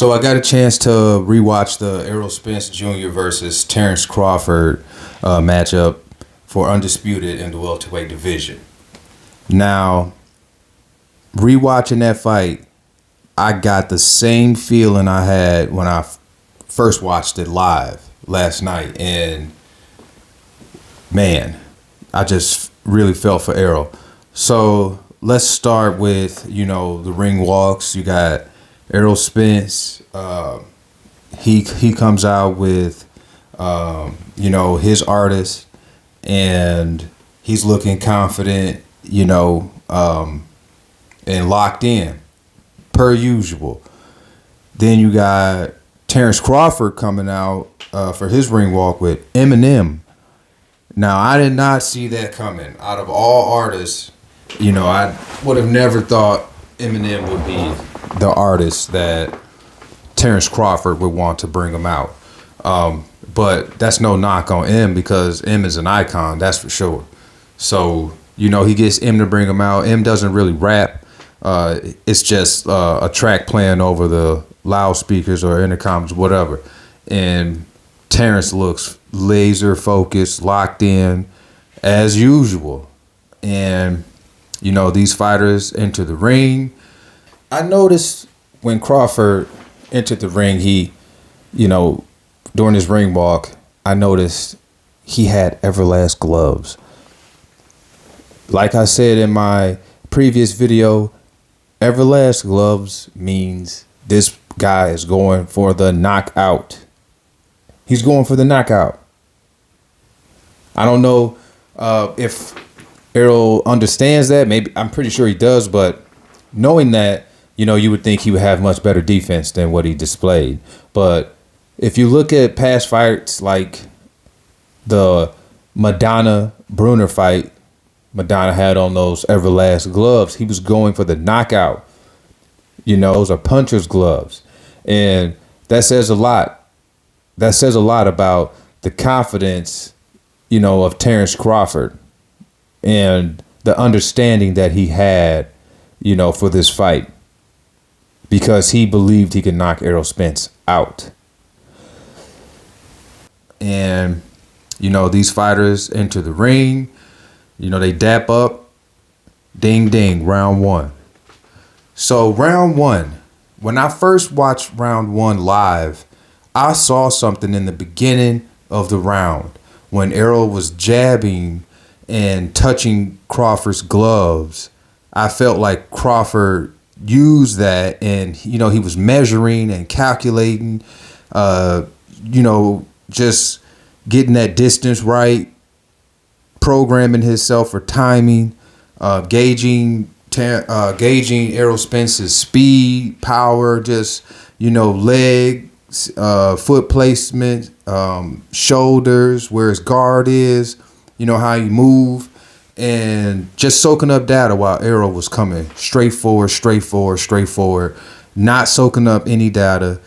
So I got a chance to rewatch the Errol Spence Jr. versus Terrance Crawford matchup for undisputed in the welterweight division. Now, rewatching that fight, I got the same feeling I had when I first watched it live last night, and man, I just really felt for Errol. So let's start with the ring walks. You got Errol Spence. He comes out with his artist, and he's looking confident, and locked in per usual. Then you got Terrance Crawford coming out for his ring walk with Eminem. Now, I did not see that coming. Out of all artists, I would have never thought Eminem would be the artist that Terrance Crawford would want to bring him out. But that's no knock on M, because M is an icon, that's for sure. So, he gets M to bring him out. M doesn't really rap. It's just a track playing over the loudspeakers or intercoms, whatever. And Terrance looks laser focused, locked in, as usual. And, these fighters enter the ring. I noticed when Crawford entered the ring, he, during his ring walk, I noticed he had Everlast gloves. Like I said in my previous video, Everlast gloves means this guy is going for the knockout. He's going for the knockout. I don't know if Errol understands that. Maybe, I'm pretty sure he does, but knowing that, you would think he would have much better defense than what he displayed. But if you look at past fights like the Madonna-Bruner fight, Madonna had on those Everlast gloves. He was going for the knockout. Those are puncher's gloves. And that says a lot. That says a lot about the confidence, of Terrance Crawford and the understanding that he had, for this fight, because he believed he could knock Errol Spence out. And, these fighters enter the ring. They dap up. Ding, ding, round one. So round one, when I first watched round one live, I saw something in the beginning of the round when Errol was jabbing and touching Crawford's gloves. I felt like Crawford used that, and, he was measuring and calculating, just getting that distance right, programming himself for timing, gauging Errol Spence's speed, power, just, leg, foot placement, shoulders, where his guard is, how he move, and just soaking up data while Errol was coming straight forward, not soaking up any data,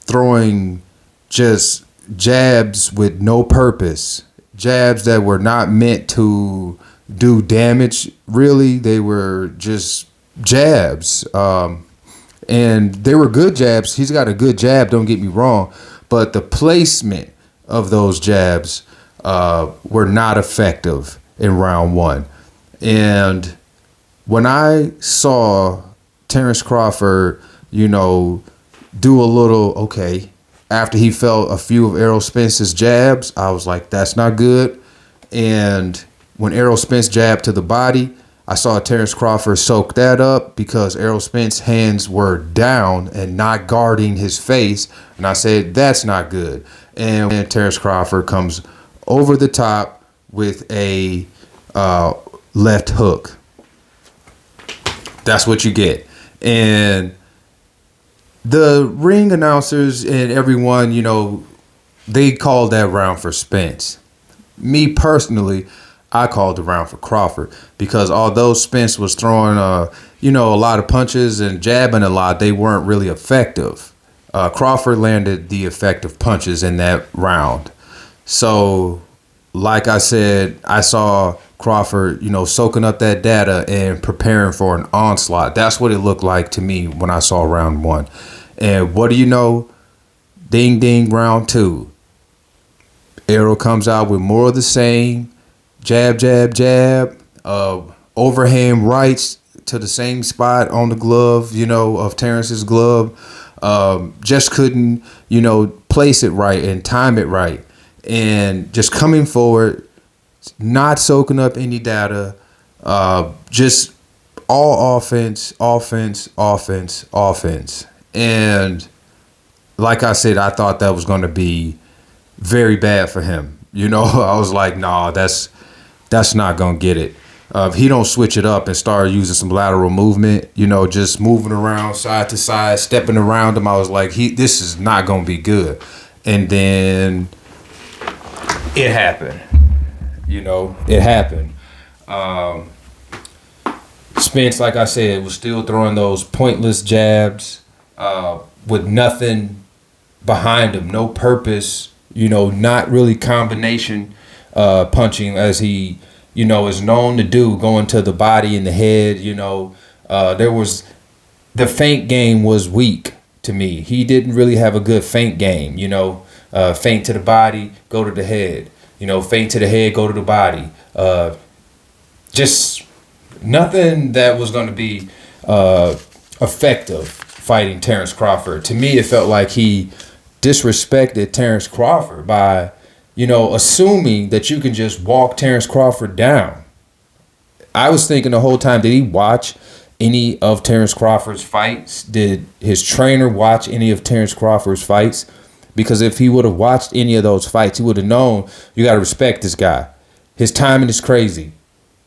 throwing just jabs with no purpose. Jabs that were not meant to do damage, really. They were just jabs. And they were good jabs. He's got a good jab, don't get me wrong. But the placement of those jabs were not effective in round one. And when I saw Terrance Crawford, do a little, okay, after he felt a few of Errol Spence's jabs, I was like, that's not good. And when Errol Spence jabbed to the body, I saw Terrance Crawford soak that up because Errol Spence's hands were down and not guarding his face. And I said, that's not good. And Terrance Crawford comes over the top with a left hook. That's what you get. And the ring announcers and everyone, they called that round for Spence. Me personally, I called the round for Crawford, because although Spence was throwing, a lot of punches and jabbing a lot, they weren't really effective. Crawford landed the effective punches in that round. So, like I said, I saw Crawford, soaking up that data and preparing for an onslaught. That's what it looked like to me when I saw round one. And what do you know? Ding, ding, round 2. Errol comes out with more of the same. Jab, jab, jab. Overhand rights to the same spot on the glove, of Terrance's glove. Just couldn't, place it right and time it right. And just coming forward, not soaking up any data, just all offense, offense, offense, offense. And like I said, I thought that was going to be very bad for him. I was like, nah, that's not going to get it. If he don't switch it up and start using some lateral movement, just moving around side to side, stepping around him, I was like, this is not going to be good. And then it happened. It happened. Spence, like I said, was still throwing those pointless jabs with nothing behind him, no purpose, not really combination punching as he, is known to do, going to the body and the head. The feint game was weak to me. He didn't really have a good feint game, feint to the body, go to the head, feint to the head, go to the body. Just nothing that was going to be effective fighting Terrance Crawford. To me, it felt like he disrespected Terrance Crawford by, assuming that you can just walk Terrance Crawford down. I was thinking the whole time, did he watch any of Terrance Crawford's fights? Did his trainer watch any of Terrance Crawford's fights? Because if he would have watched any of those fights, he would have known you got to respect this guy. His timing is crazy.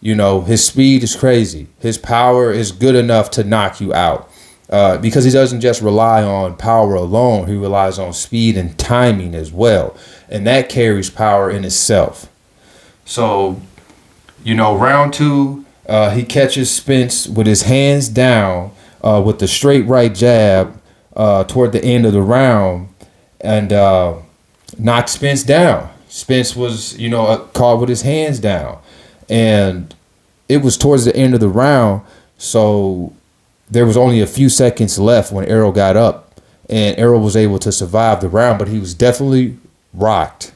His speed is crazy. His power is good enough to knock you out. Because he doesn't just rely on power alone. He relies on speed and timing as well. And that carries power in itself. So, round 2, he catches Spence with his hands down with the straight right jab toward the end of the round and knocked Spence down. Spence was, caught with his hands down. And it was towards the end of the round, so there was only a few seconds left when Errol got up, and Errol was able to survive the round, but he was definitely rocked.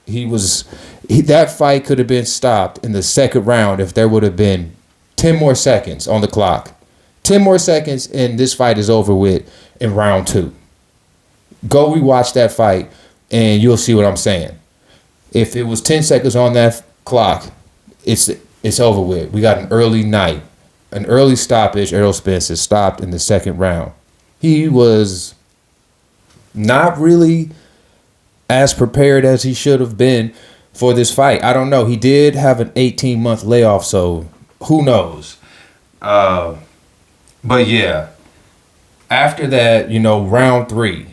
That fight could have been stopped in the second round if there would have been 10 more seconds on the clock. 10 more seconds, and this fight is over with in round 2. Go rewatch that fight, and you'll see what I'm saying. If it was 10 seconds on that clock, it's over with. We got an early night. An early stoppage. Errol Spence is stopped in the second round. He was not really as prepared as he should have been for this fight. I don't know. He did have an 18-month layoff, so who knows? But yeah, after that, round 3,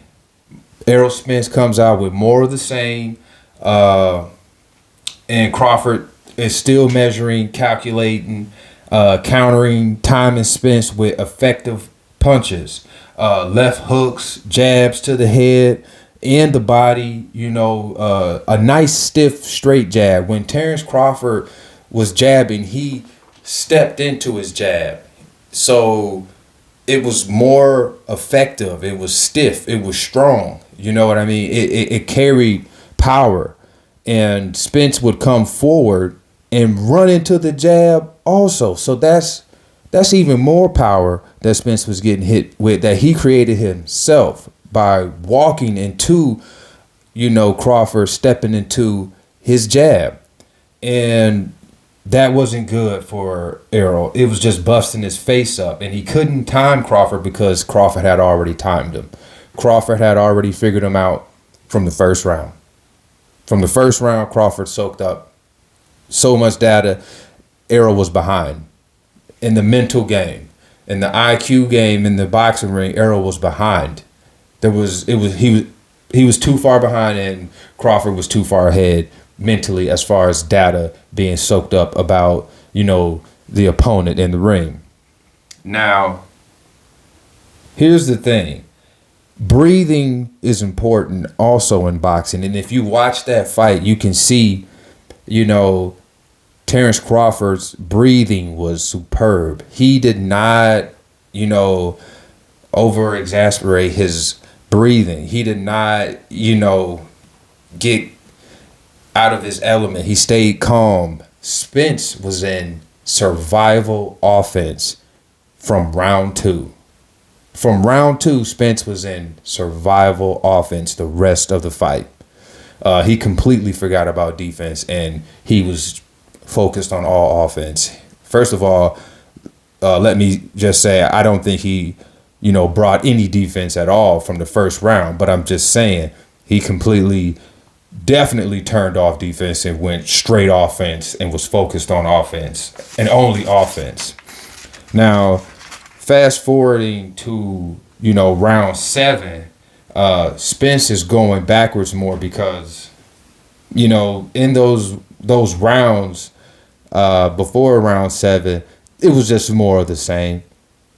Errol Spence comes out with more of the same, and Crawford is still measuring, calculating, countering, timing Spence with effective punches, left hooks, jabs to the head and the body, a nice stiff straight jab. When Terrance Crawford was jabbing, he stepped into his jab. So it was more effective. It was stiff. It was strong. You know what I mean? It carried power. And Spence would come forward and run into the jab also. So that's even more power that Spence was getting hit with, that he created himself by walking into, Crawford stepping into his jab. And that wasn't good for Errol. It was just busting his face up. And he couldn't time Crawford because Crawford had already timed him. Crawford had already figured him out from the first round. From the first round, Crawford soaked up so much data. Errol was behind. In the mental game, in the IQ game, in the boxing ring, Errol was behind. He was too far behind, and Crawford was too far ahead mentally as far as data being soaked up about, the opponent in the ring. Now, here's the thing. Breathing is important also in boxing. And if you watch that fight, you can see, Terrance Crawford's breathing was superb. He did not, over exasperate his breathing. He did not, get out of his element. He stayed calm. Spence was in survival offense from round two. From round two, Spence was in survival offense the rest of the fight. He completely forgot about defense, and he was focused on all offense. First of all, let me just say, I don't think he, brought any defense at all from the first round, but I'm just saying he definitely turned off defense and went straight offense and was focused on offense and only offense. Now, fast forwarding to, round 7, Spence is going backwards more because, in those rounds before round 7, it was just more of the same.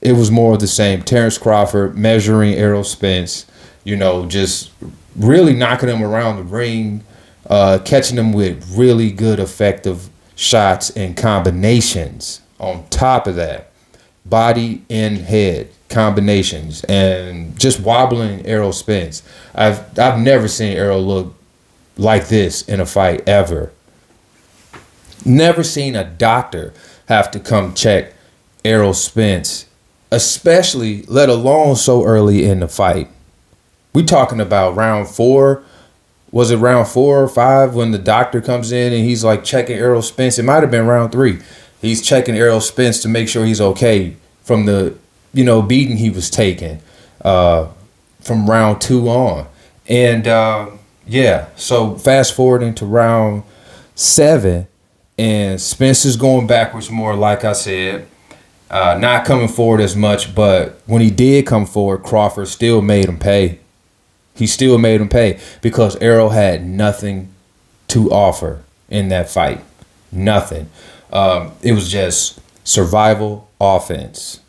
It was more of the same. Terrance Crawford measuring Errol Spence, just really knocking him around the ring, catching him with really good, effective shots and combinations. On top of that, body and head combinations, and just wobbling Errol Spence. I've never seen Errol look like this in a fight ever. Never seen a doctor have to come check Errol Spence, especially, let alone so early in the fight. We talking about round 4. Was it round 4 or 5 when the doctor comes in and he's like checking Errol Spence? It might have been round 3. He's checking Errol Spence to make sure he's okay from the, beating he was taking from round 2 on. And so fast forwarding to round 7, and Spence is going backwards more, like I said. Not coming forward as much, but when he did come forward, Crawford still made him pay. He still made him pay because Errol had nothing to offer in that fight. Nothing. It was just survival offense.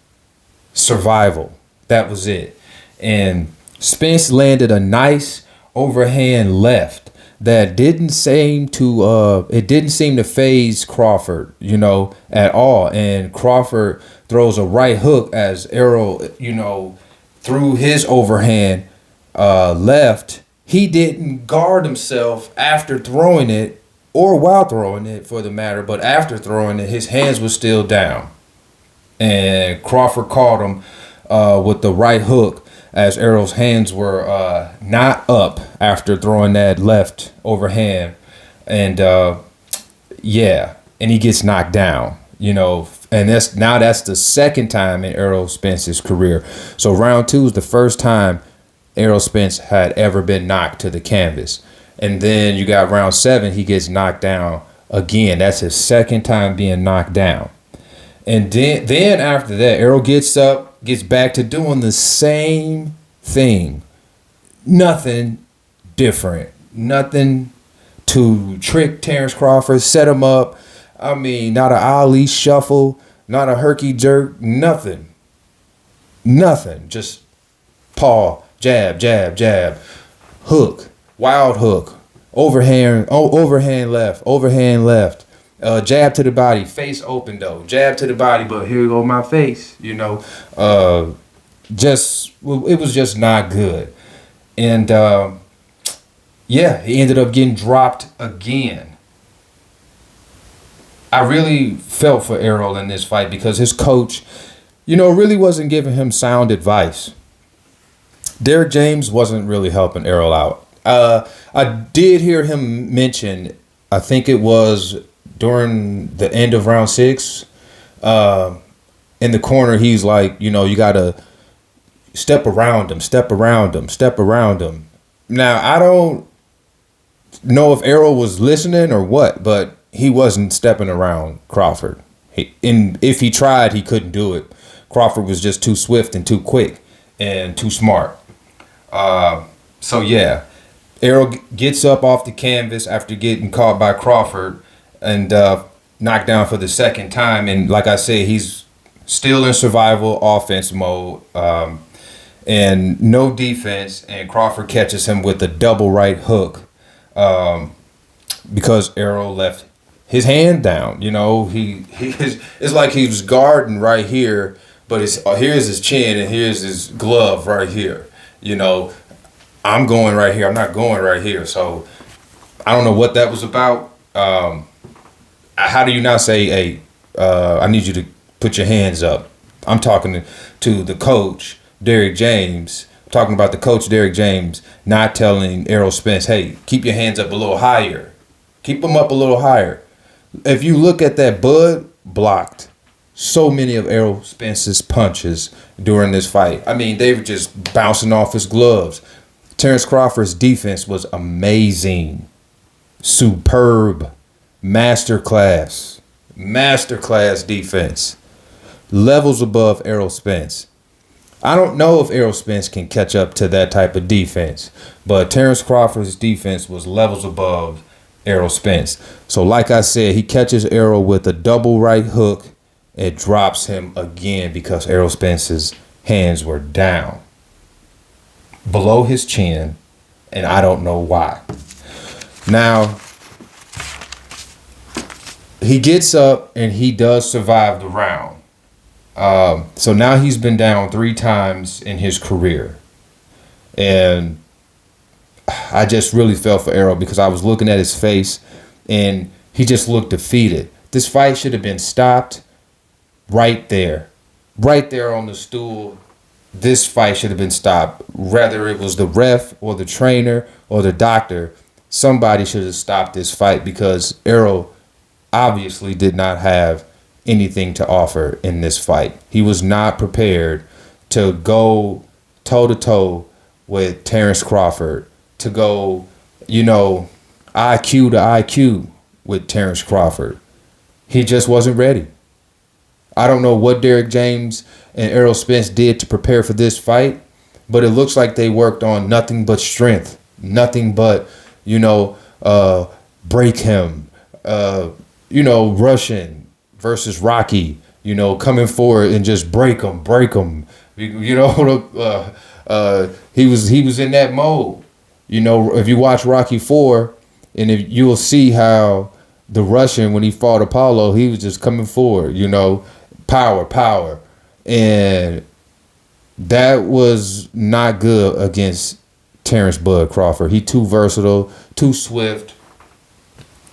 Survival. That was it. And Spence landed a nice overhand left that didn't seem to phase Crawford, at all. And Crawford throws a right hook as Errol, threw his overhand left. He didn't guard himself after throwing it, or while throwing it for the matter, but after throwing it, his hands were still down. And Crawford caught him with the right hook as Errol's hands were not up after throwing that left overhand. And and he gets knocked down, and that's the second time in Errol Spence's career. So round 2 is the first time Errol Spence had ever been knocked to the canvas. And then you got round 7, he gets knocked down again. That's his second time being knocked down. And then after that, Errol gets up, gets back to doing the same thing. Nothing different. Nothing to trick Terrance Crawford, set him up. I mean, not an Ali shuffle, not a herky jerk, nothing. Nothing. Just paw, jab, jab, jab, hook, wild hook, overhand left, jab to the body, face open though, jab to the body, but here go my face, it was just not good. And he ended up getting dropped again. I really felt for Errol in this fight because his coach, really wasn't giving him sound advice. Derrick James wasn't really helping Errol out. I did hear him mention, I think it was during the end of round 6, in the corner, he's like, you got to step around him. Now, I don't know if Errol was listening or what, but he wasn't stepping around Crawford. If he tried, he couldn't do it. Crawford was just too swift and too quick and too smart. Errol gets up off the canvas after getting caught by Crawford and knocked down for the second time. And like I said, he's still in survival offense mode and no defense. And Crawford catches him with a double right hook because Errol left his hand down. It's like he was guarding right here but here's his chin and here's his glove right here. You know, I'm going right here. I'm not going right here. So I don't know what that was about. How do you not say, hey, I need you to put your hands up? I'm talking to the coach, Derrick James. I'm talking about the coach, Derrick James, not telling Errol Spence, hey, keep your hands up a little higher. Keep them up a little higher. If you look at that, Bud blocked so many of Errol Spence's punches during this fight. I mean, they were just bouncing off his gloves. Terrance Crawford's defense was amazing. Superb. Masterclass defense. Levels above Errol Spence. I don't know if Errol Spence can catch up to that type of defense, but Terrance Crawford's defense was levels above Errol Spence. So like I said, he catches Errol with a double right hook. It drops him again because Errol Spence's hands were down below his chin, and I don't know why. Now, he gets up and he does survive the round. So now he's been down 3 times in his career. And I just really felt for Errol because I was looking at his face and he just looked defeated. This fight should have been stopped right there on the stool. This fight should have been stopped. Whether it was the ref or the trainer or the doctor, somebody should have stopped this fight because Errol obviously did not have anything to offer in this fight. He was not prepared to go toe-to-toe with Terrance Crawford, to go, IQ to IQ with Terrance Crawford. He just wasn't ready. I don't know what Derrick James and Errol Spence did to prepare for this fight, but it looks like they worked on nothing but strength, nothing but, break him, Russian versus Rocky, coming forward and just break him. He was in that mode. If you watch Rocky 4, and if you will see how the Russian, when he fought Apollo, he was just coming forward, power. And that was not good against Terrance Bud Crawford. He too versatile, too swift,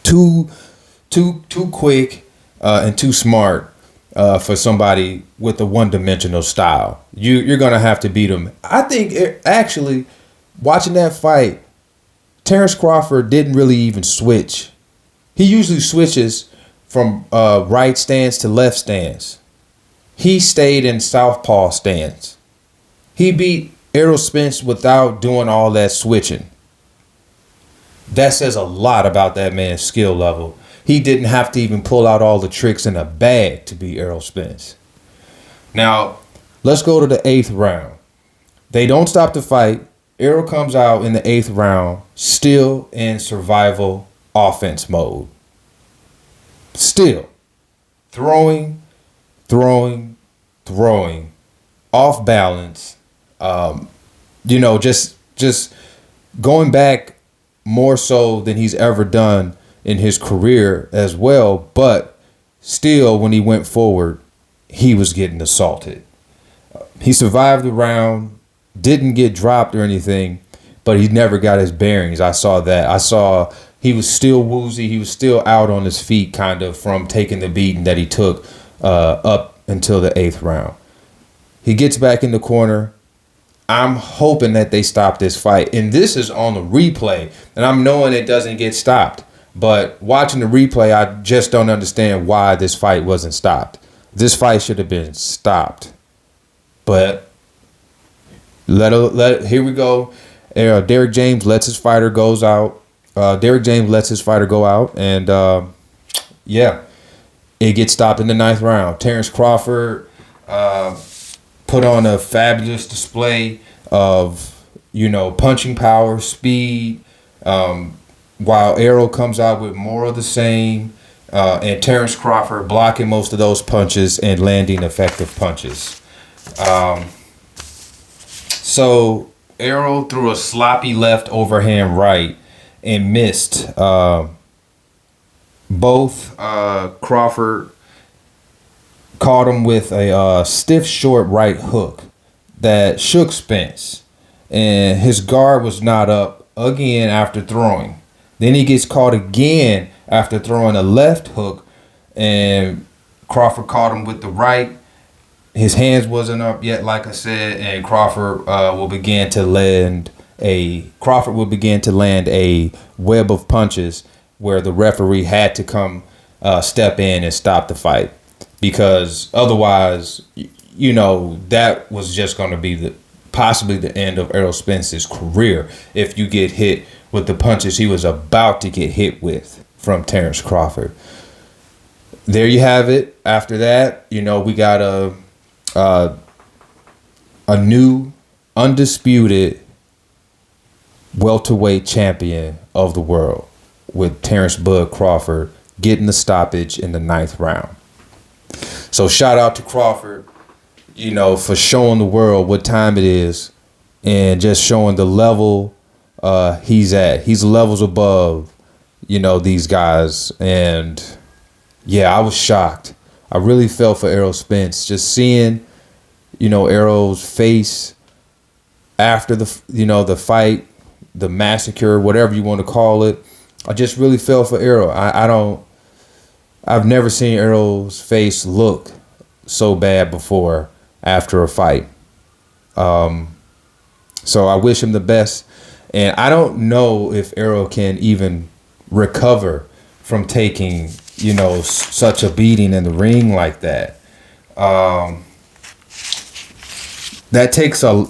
too quick, and too smart for somebody with a one-dimensional style. You're going to have to beat him. I think, actually, watching that fight, Terrance Crawford didn't really even switch. He usually switches from right stance to left stance. He stayed in southpaw stance. He beat Errol Spence without doing all that switching. That says a lot about that man's skill level. He didn't have to even pull out all the tricks in a bag to beat Errol Spence. Now, let's go to the 8th round. They don't stop the fight. Errol comes out in the 8th round, still in survival offense mode. Still throwing, off balance. Just going back more so than he's ever done in his career as well. But still, when he went forward, he was getting assaulted. He survived the round, didn't get dropped or anything, but he never got his bearings. I saw that. I saw he was still woozy. He was still out on his feet, kind of, from taking the beating that he took up until the 8th round. He gets back in the corner. I'm hoping that they stop this fight. And this is on the replay, and I'm knowing it doesn't get stopped. But watching the replay, I just don't understand why this fight wasn't stopped. This fight should have been stopped. But here we go. Derrick James lets his fighter goes out. Derrick James lets his fighter go out, and it gets stopped in the 9th round. Terrance Crawford put on a fabulous display of punching power, speed, while Errol comes out with more of the same, and Terrance Crawford blocking most of those punches and landing effective punches. So Errol threw a sloppy left overhand right and missed. Both Crawford caught him with a stiff, short right hook that shook Spence. And his guard was not up again after throwing. Then he gets caught again after throwing a left hook, and Crawford caught him with the right. His hands wasn't up yet, like I said, and Crawford will begin to land a web of punches where the referee had to come step in and stop the fight, because otherwise, that was just going to be possibly the end of Errol Spence's career if you get hit with the punches he was about to get hit with from Terrance Crawford. There you have it. After that, we got a new undisputed welterweight champion of the world, with Terrance "Bud" Crawford getting the stoppage in the 9th round. So shout out to Crawford, for showing the world what time it is and just showing the level he's at. He's levels above, these guys. And yeah, I was shocked. I really felt for Errol Spence. Just seeing, Errol's face after the fight, the massacre, whatever you want to call it. I just really felt for Errol. I've never seen Errol's face look so bad before after a fight. So I wish him the best. And I don't know if Errol can even recover from taking, such a beating in the ring like that. That takes a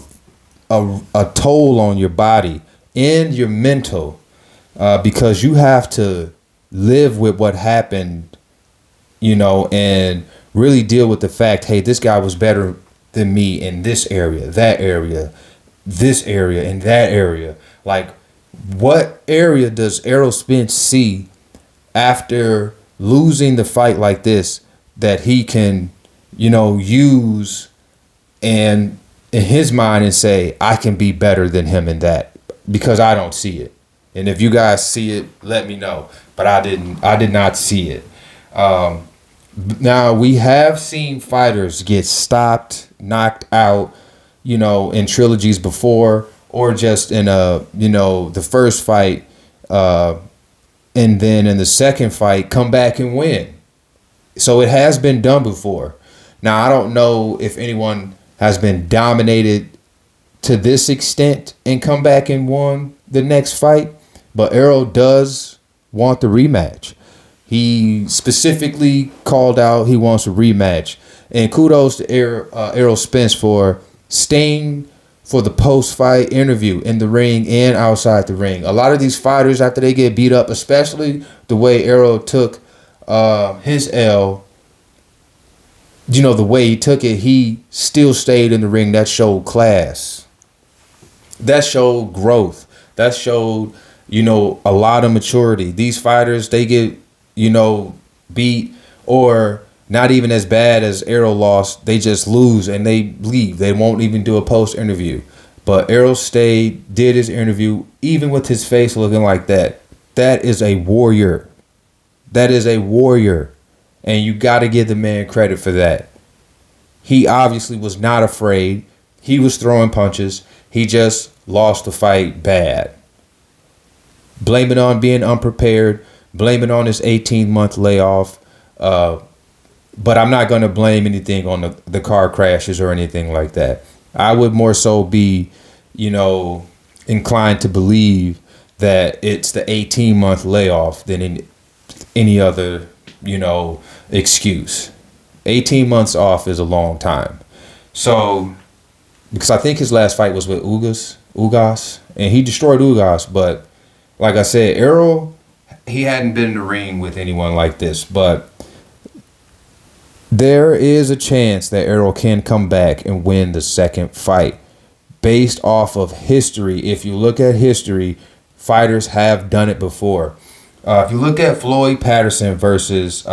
toll on your body and your mental, because you have to live with what happened, and really deal with the fact, hey, this guy was better than me in this area, that area, this area, and that area. Like, what area does Errol Spence see after losing the fight like this that he can, use and in his mind and say, I can be better than him in that? Because I don't see it. And if you guys see it, let me know. But I did not see it. Now, we have seen fighters get stopped, knocked out, in trilogies before, or just in the first fight, and then in the second fight, come back and win. So it has been done before. Now, I don't know if anyone has been dominated to this extent and come back and won the next fight, but Errol does want the rematch. He specifically called out he wants a rematch. And kudos to Errol Spence for staying for the post-fight interview in the ring and outside the ring. A lot of these fighters, after they get beat up, especially the way Errol took his L, the way he took it, he still stayed in the ring. That showed class. That showed growth. That showed, a lot of maturity. These fighters, they get, beat, or not even as bad as Errol lost. They just lose and they leave. They won't even do a post interview. But Errol stayed, did his interview, even with his face looking like that. That is a warrior. That is a warrior. And you got to give the man credit for that. He obviously was not afraid. He was throwing punches. He just lost the fight bad. Blame it on being unprepared. Blame it on his 18-month layoff. But I'm not going to blame anything on the car crashes or anything like that. I would more so be, inclined to believe that it's the 18-month layoff than any other, excuse. 18 months off is a long time. So, because I think his last fight was with Ugas, and he destroyed Ugas. But like I said, Errol, he hadn't been in the ring with anyone like this. But there is a chance that Errol can come back and win the second fight based off of history. If you look at history, fighters have done it before. If you look at Floyd Patterson versus,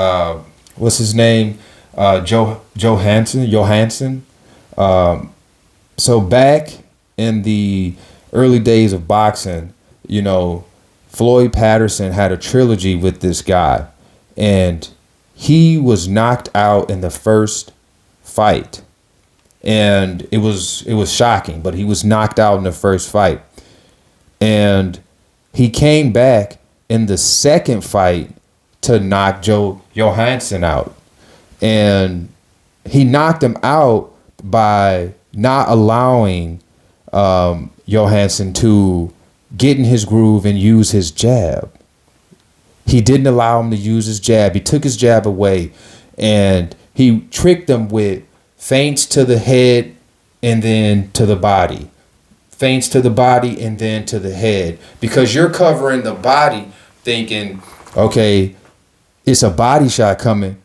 what's his name? Johansson. So back in the early days of boxing, Floyd Patterson had a trilogy with this guy, and he was knocked out in the first fight. And it was shocking, but he was knocked out in the first fight. And he came back in the second fight to knock Johansson out. And he knocked him out by not allowing Johansson to get in his groove and use his jab. He didn't allow him to use his jab. He took his jab away, and he tricked him with feints to the head and then to the body. Feints to the body and then to the head. Because you're covering the body thinking, okay, it's a body shot coming,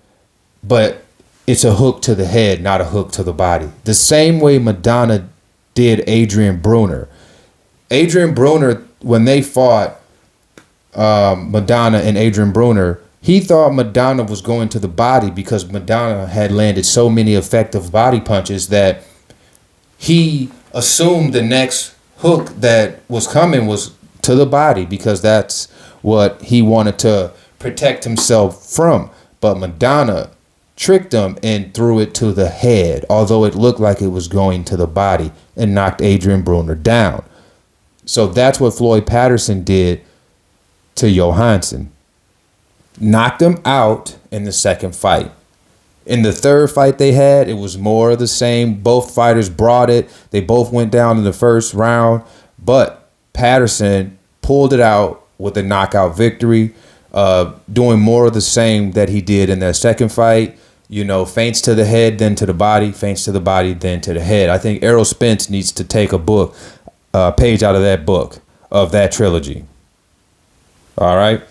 but it's a hook to the head, not a hook to the body. The same way Maidana did Adrian Bruner. Adrian Bruner, when they fought Maidana and Adrian Bruner, he thought Maidana was going to the body because Maidana had landed so many effective body punches that he assumed the next hook that was coming was to the body because that's what he wanted to protect himself from. But Maidana tricked him and threw it to the head, although it looked like it was going to the body, and knocked Adrian Bruner down. So that's what Floyd Patterson did to Johansson. Knocked him out in the second fight. In the third fight they had, it was more of the same. Both fighters brought it. They both went down in the first round, but Patterson pulled it out with a knockout victory, doing more of the same that he did in that second fight. You know, feints to the head, then to the body, feints to the body, then to the head. I think Errol Spence needs to take a page out of that book, of that trilogy. All right.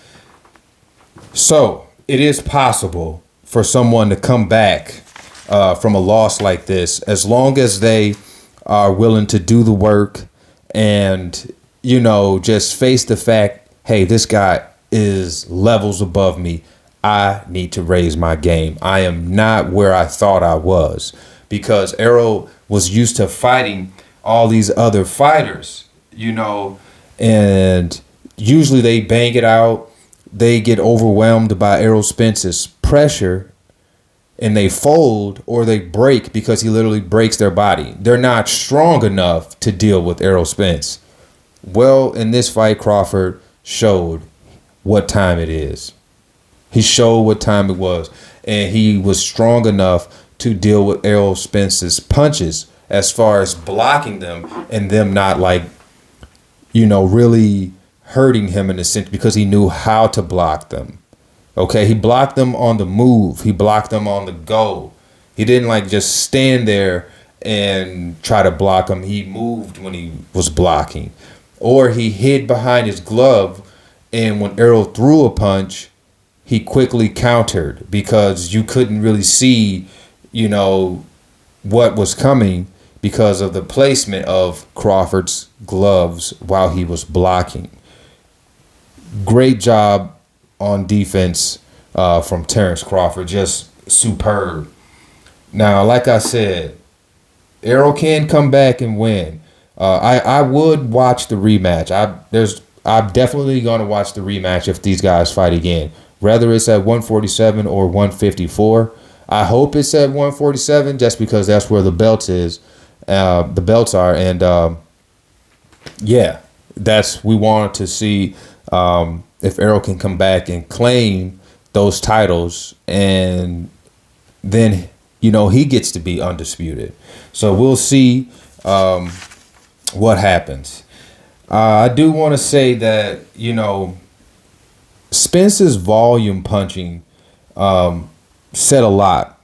So it is possible for someone to come back from a loss like this, as long as they are willing to do the work and, you know, just face the fact, hey, this guy is levels above me. I need to raise my game. I am not where I thought I was, because Errol was used to fighting all these other fighters, you know, and usually they bang it out. They get overwhelmed by Errol Spence's pressure and they fold or they break because he literally breaks their body. They're not strong enough to deal with Errol Spence. Well, in this fight, Crawford showed what time it is. He showed what time it was, and he was strong enough to deal with Errol Spence's punches as far as blocking them and them not, like, you know, really hurting him in a sense, because he knew how to block them. Okay, he blocked them on the move. He blocked them on the go. He didn't like just stand there and try to block them. He moved when he was blocking, or he hid behind his glove, and when Errol threw a punch, he quickly countered because you couldn't really see, you know, what was coming because of the placement of Crawford's gloves while he was blocking. Great job on defense from Terrance Crawford, just superb. Now, like I said, Errol can come back and win. I would watch the rematch. I'm definitely going to watch the rematch if these guys fight again, whether it's at 147 or 154. I hope it's at 147 just because that's where the belts are, and yeah, we wanted to see if Errol can come back and claim those titles, and then, you know, he gets to be undisputed. So we'll see what happens. I do want to say that, you know, Spence's volume punching said a lot,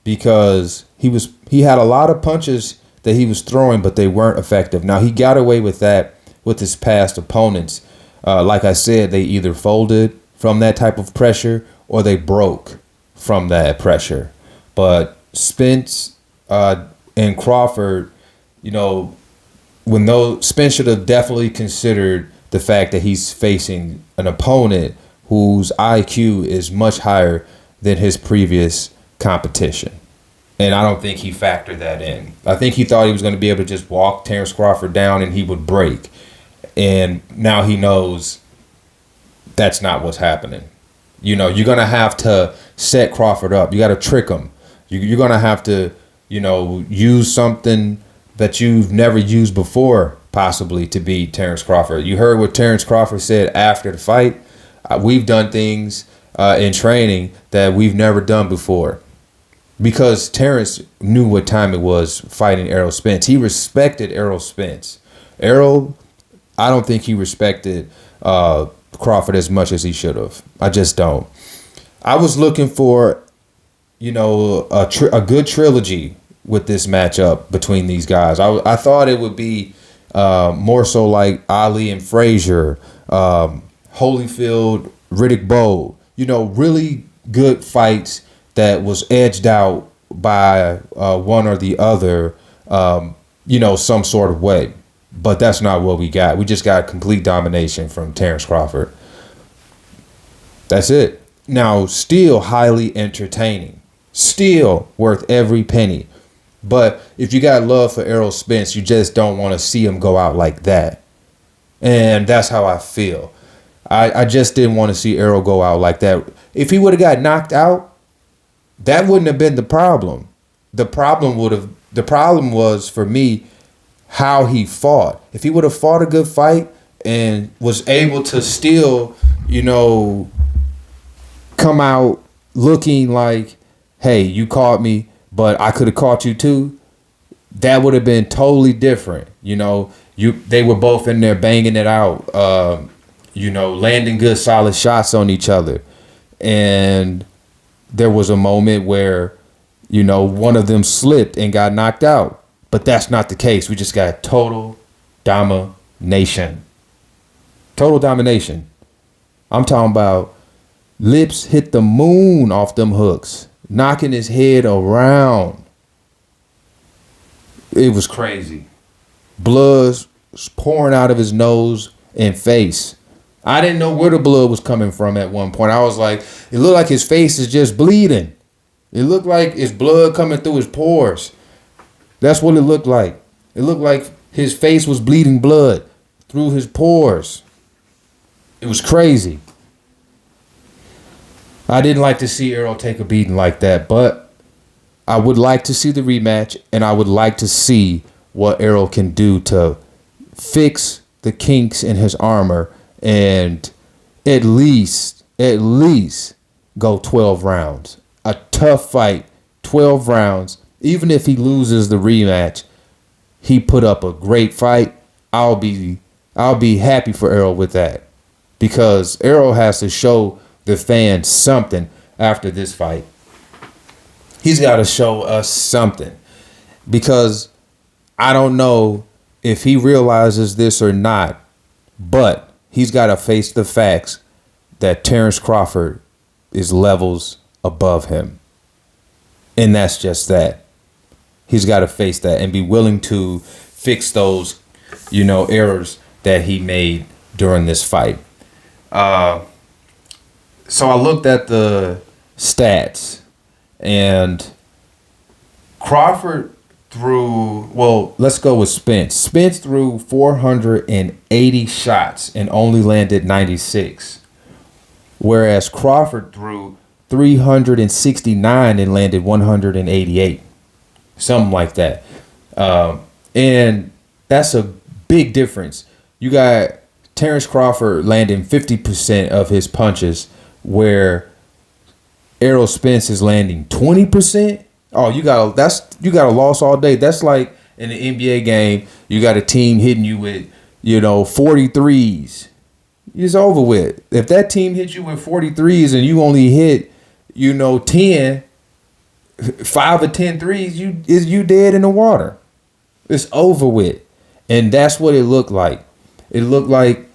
because he had a lot of punches that he was throwing, but they weren't effective. Now, he got away with that with his past opponents. Like I said, they either folded from that type of pressure or they broke from that pressure. But Spence and Crawford, you know, Spence should have definitely considered the fact that he's facing an opponent whose IQ is much higher than his previous competition. And I don't think he factored that in. I think he thought he was going to be able to just walk Terrance Crawford down and he would break. And now he knows that's not what's happening. You know, you're going to have to set Crawford up. You got to trick him. You're going to have to, use something that you've never used before, possibly, to beat Terrance Crawford. You heard what Terrance Crawford said after the fight. We've done things in training that we've never done before. Because Terrance knew what time it was fighting Errol Spence. He respected Errol Spence. Errol, I don't think he respected Crawford as much as he should have. I just don't. I was looking for, a good trilogy with this matchup between these guys. I thought it would be more so like Ali and Frazier, Holyfield, Riddick Bowe. Really good fights that was edged out by one or the other, some sort of way. But that's not what we got. We just got complete domination from Terrance Crawford. That's it. Now, still highly entertaining. Still worth every penny. But if you got love for Errol Spence, you just don't want to see him go out like that. And that's how I feel. I just didn't want to see Errol go out like that. If he would have got knocked out, that wouldn't have been the problem. The problem was for me how he fought. If he would have fought a good fight and was able to still, come out looking like, hey, you caught me, but I could have caught you too, that would have been totally different. They were both in there banging it out, landing good solid shots on each other. And there was a moment where, one of them slipped and got knocked out. But that's not the case. We just got total domination. Total domination. I'm talking about lips hit the moon off them hooks, knocking his head around. It was crazy. Blood pouring out of his nose and face. I didn't know where the blood was coming from at one point. I was like, it looked like his face is just bleeding. It looked like his blood coming through his pores. That's what it looked like. It looked like his face was bleeding blood through his pores. It was crazy. I didn't like to see Errol take a beating like that, but I would like to see the rematch, and I would like to see what Errol can do to fix the kinks in his armor and at least go 12 rounds. A tough fight, 12 rounds. Even if he loses the rematch, he put up a great fight. I'll be happy for Errol with that, because Errol has to show the fans something after this fight. He's got to show us something, because I don't know if he realizes this or not, but he's got to face the facts that Terrance Crawford is levels above him. And that's just that. He's got to face that and be willing to fix those, errors that he made during this fight. So I looked at the stats, and Crawford let's go with Spence. Spence threw 480 shots and only landed 96. Whereas Crawford threw 369 and landed 188. Something like that. And that's a big difference. You got Terrance Crawford landing 50% of his punches, where Errol Spence is landing 20%. Oh, you got a loss all day. That's like in the NBA game, you got a team hitting you with, 43s. It's over with. If that team hits you with 43s and you only hit, 10, 5 or 10 threes, you dead in the water. It's over with. And that's what it looked like. It looked like,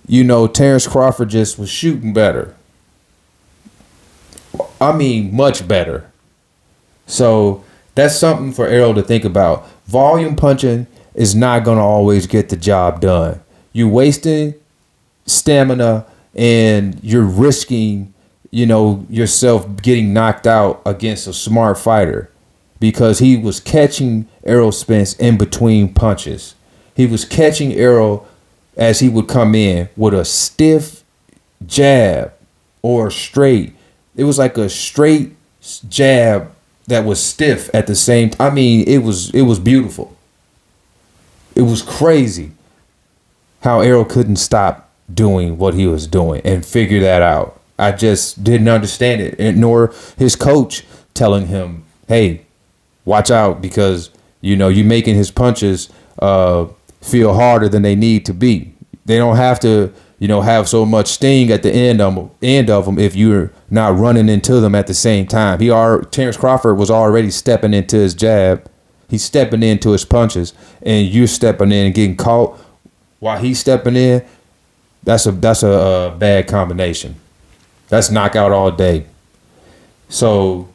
Terrance Crawford just was shooting better. I mean, much better. So that's something for Errol to think about. Volume punching is not going to always get the job done. You're wasting stamina and you're risking, yourself getting knocked out against a smart fighter, because he was catching Errol Spence in between punches. He was catching Errol as he would come in with a stiff jab or straight, It was like a straight jab that was stiff at the same. I mean, it was beautiful. It was crazy how Errol couldn't stop doing what he was doing and figure that out. I just didn't understand it, and nor his coach telling him, "Hey, watch out because you're making his punches feel harder than they need to be. They don't have to, have so much sting at the end of them if you're not running into them at the same time." Terrance Crawford was already stepping into his jab. He's stepping into his punches, and you're stepping in and getting caught while he's stepping in. That's a bad combination. That's knockout all day. So,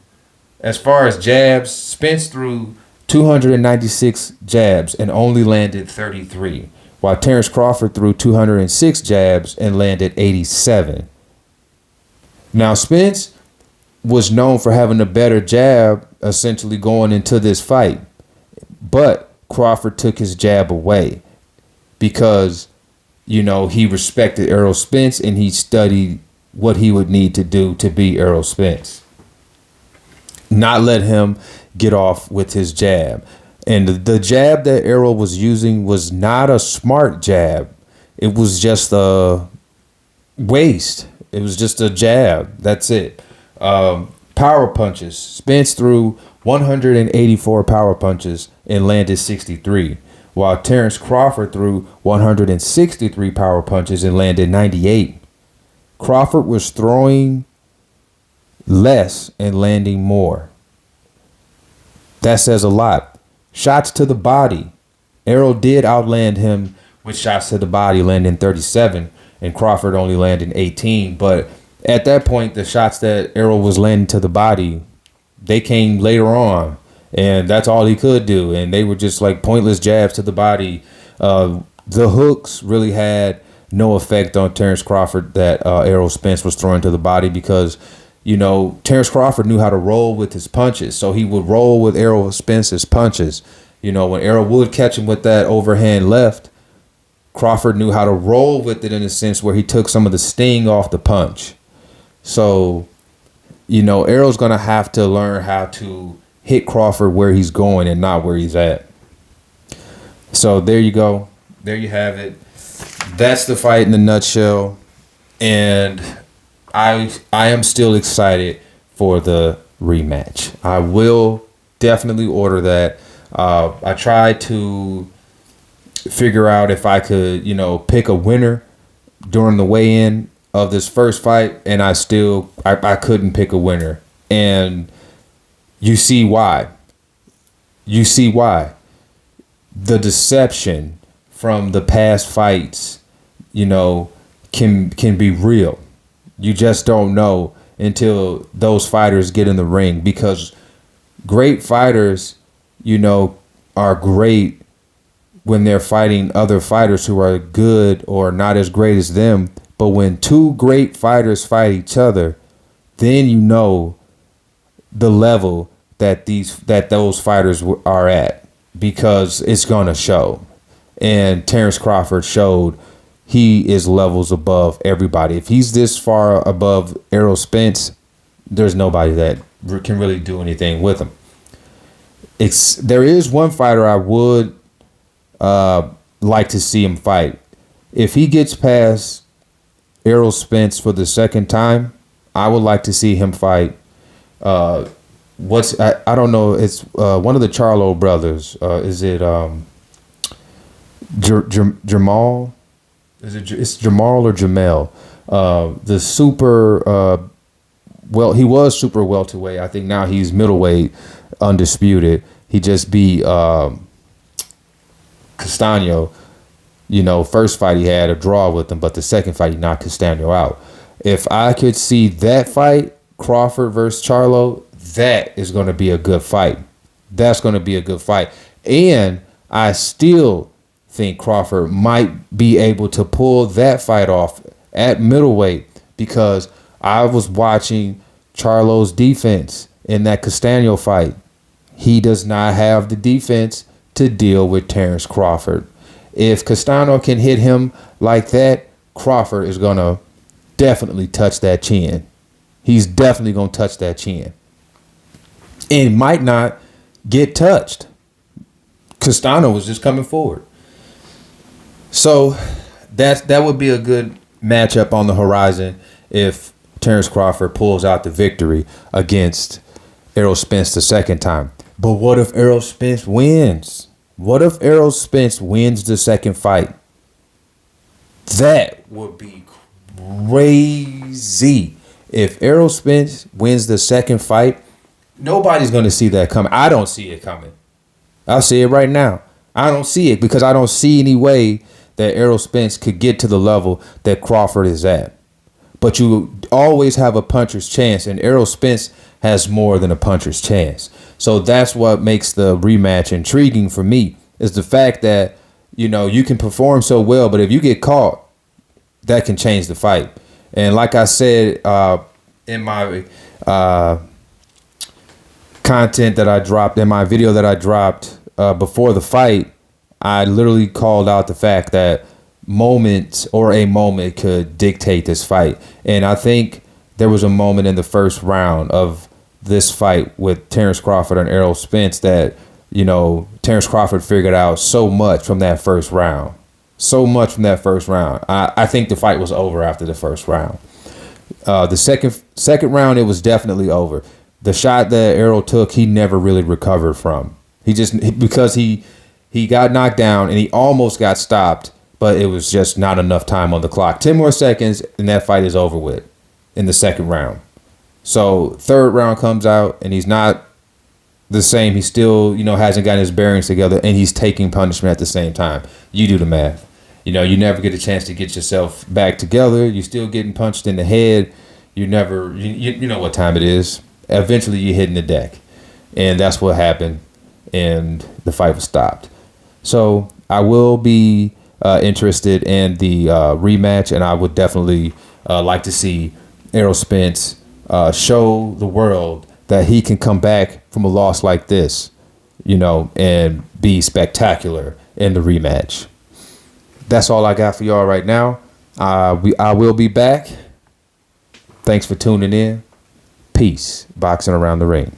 as far as jabs, Spence threw 296 jabs and only landed 33, while Terrance Crawford threw 206 jabs and landed 87. Now, Spence was known for having a better jab essentially going into this fight, but Crawford took his jab away because, he respected Errol Spence and he studied what he would need to do to beat Errol Spence. Not let him get off with his jab. And the jab that Errol was using was not a smart jab. It was just a waste. It was just a jab. That's it. Power punches. Spence threw 184 power punches and landed 63, while Terrance Crawford threw 163 power punches and landed 98. Crawford was throwing less and landing more. That says a lot. Shots to the body. Errol did outland him with shots to the body, landing 37, and Crawford only landing 18. But at that point, the shots that Errol was landing to the body, they came later on, and that's all he could do. And they were just like pointless jabs to the body. The hooks really had no effect on Terrance Crawford that Errol Spence was throwing to the body because, Terrance Crawford knew how to roll with his punches. So he would roll with Errol Spence's punches. When Errol would catch him with that overhand left, Crawford knew how to roll with it in a sense where he took some of the sting off the punch. So, Errol's going to have to learn how to hit Crawford where he's going and not where he's at. So there you go. There you have it. That's the fight in a nutshell. And I am still excited for the rematch. I will definitely order that. I tried to figure out if I could, pick a winner during the weigh-in of this first fight, and I couldn't pick a winner. And you see why. The deception from the past fights, can be real. You just don't know until those fighters get in the ring, because great fighters, are great when they're fighting other fighters who are good or not as great as them. But when two great fighters fight each other, then the level that those fighters are at, because it's gonna show. And Terrance Crawford showed he is levels above everybody. If he's this far above Errol Spence, there's nobody that can really do anything with him. There is one fighter I would like to see him fight. If he gets past Errol Spence for the second time, I would like to see him fight. I don't know. It's one of the Charlo brothers. Is it Jamal? It's Jamal or Jamel? The super. He was super welterweight. I think now he's middleweight, undisputed. He just beat Castaño. First fight he had a draw with him, but the second fight he knocked Castaño out. If I could see that fight, Crawford versus Charlo, that is going to be a good fight. That's going to be a good fight. And I still think Crawford might be able to pull that fight off at middleweight, because I was watching Charlo's defense in that Castaño fight. He does not have the defense to deal with Terrance Crawford. If Castaño can hit him like that, Crawford is going to definitely touch that chin. He's definitely going to touch that chin. And might not get touched. Castano was just coming forward. So that would be a good matchup on the horizon if Terrance Crawford pulls out the victory against Errol Spence the second time. But what if Errol Spence wins? What if Errol Spence wins the second fight? That would be crazy. If Errol Spence wins the second fight, nobody's going to see that coming. I don't see it coming. I'll see it right now. I don't see it because I don't see any way that Errol Spence could get to the level that Crawford is at. But you always have a puncher's chance, and Errol Spence has more than a puncher's chance. So that's what makes the rematch intriguing for me, is the fact that, you know, you can perform so well, but if you get caught, that can change the fight. And like I said in my content that I dropped, in my video that I dropped before the fight, I literally called out the fact that a moment could dictate this fight. And I think there was a moment in the first round of this fight with Terrance Crawford and Errol Spence that, you know, Terrance Crawford figured out so much from that first round. So much from that first round. I think the fight was over after the first round. The second round, it was definitely over. The shot that Errol took, he never really recovered from. Because he got knocked down and he almost got stopped, but it was just not enough time on the clock. 10 more seconds and that fight is over with in the second round. So third round comes out and he's not the same. He still, you know, hasn't gotten his bearings together and he's taking punishment at the same time. You do the math. You know, you never get a chance to get yourself back together. You're still getting punched in the head. You know what time it is. Eventually you're hitting the deck. And that's what happened. And the fight was stopped. So I will be interested in the rematch, and I would definitely like to see Errol Spence show the world that he can come back from a loss like this, you know, and be spectacular in the rematch. That's all I got for y'all right now. I will be back. Thanks for tuning in. Peace. Boxing Around the Ring.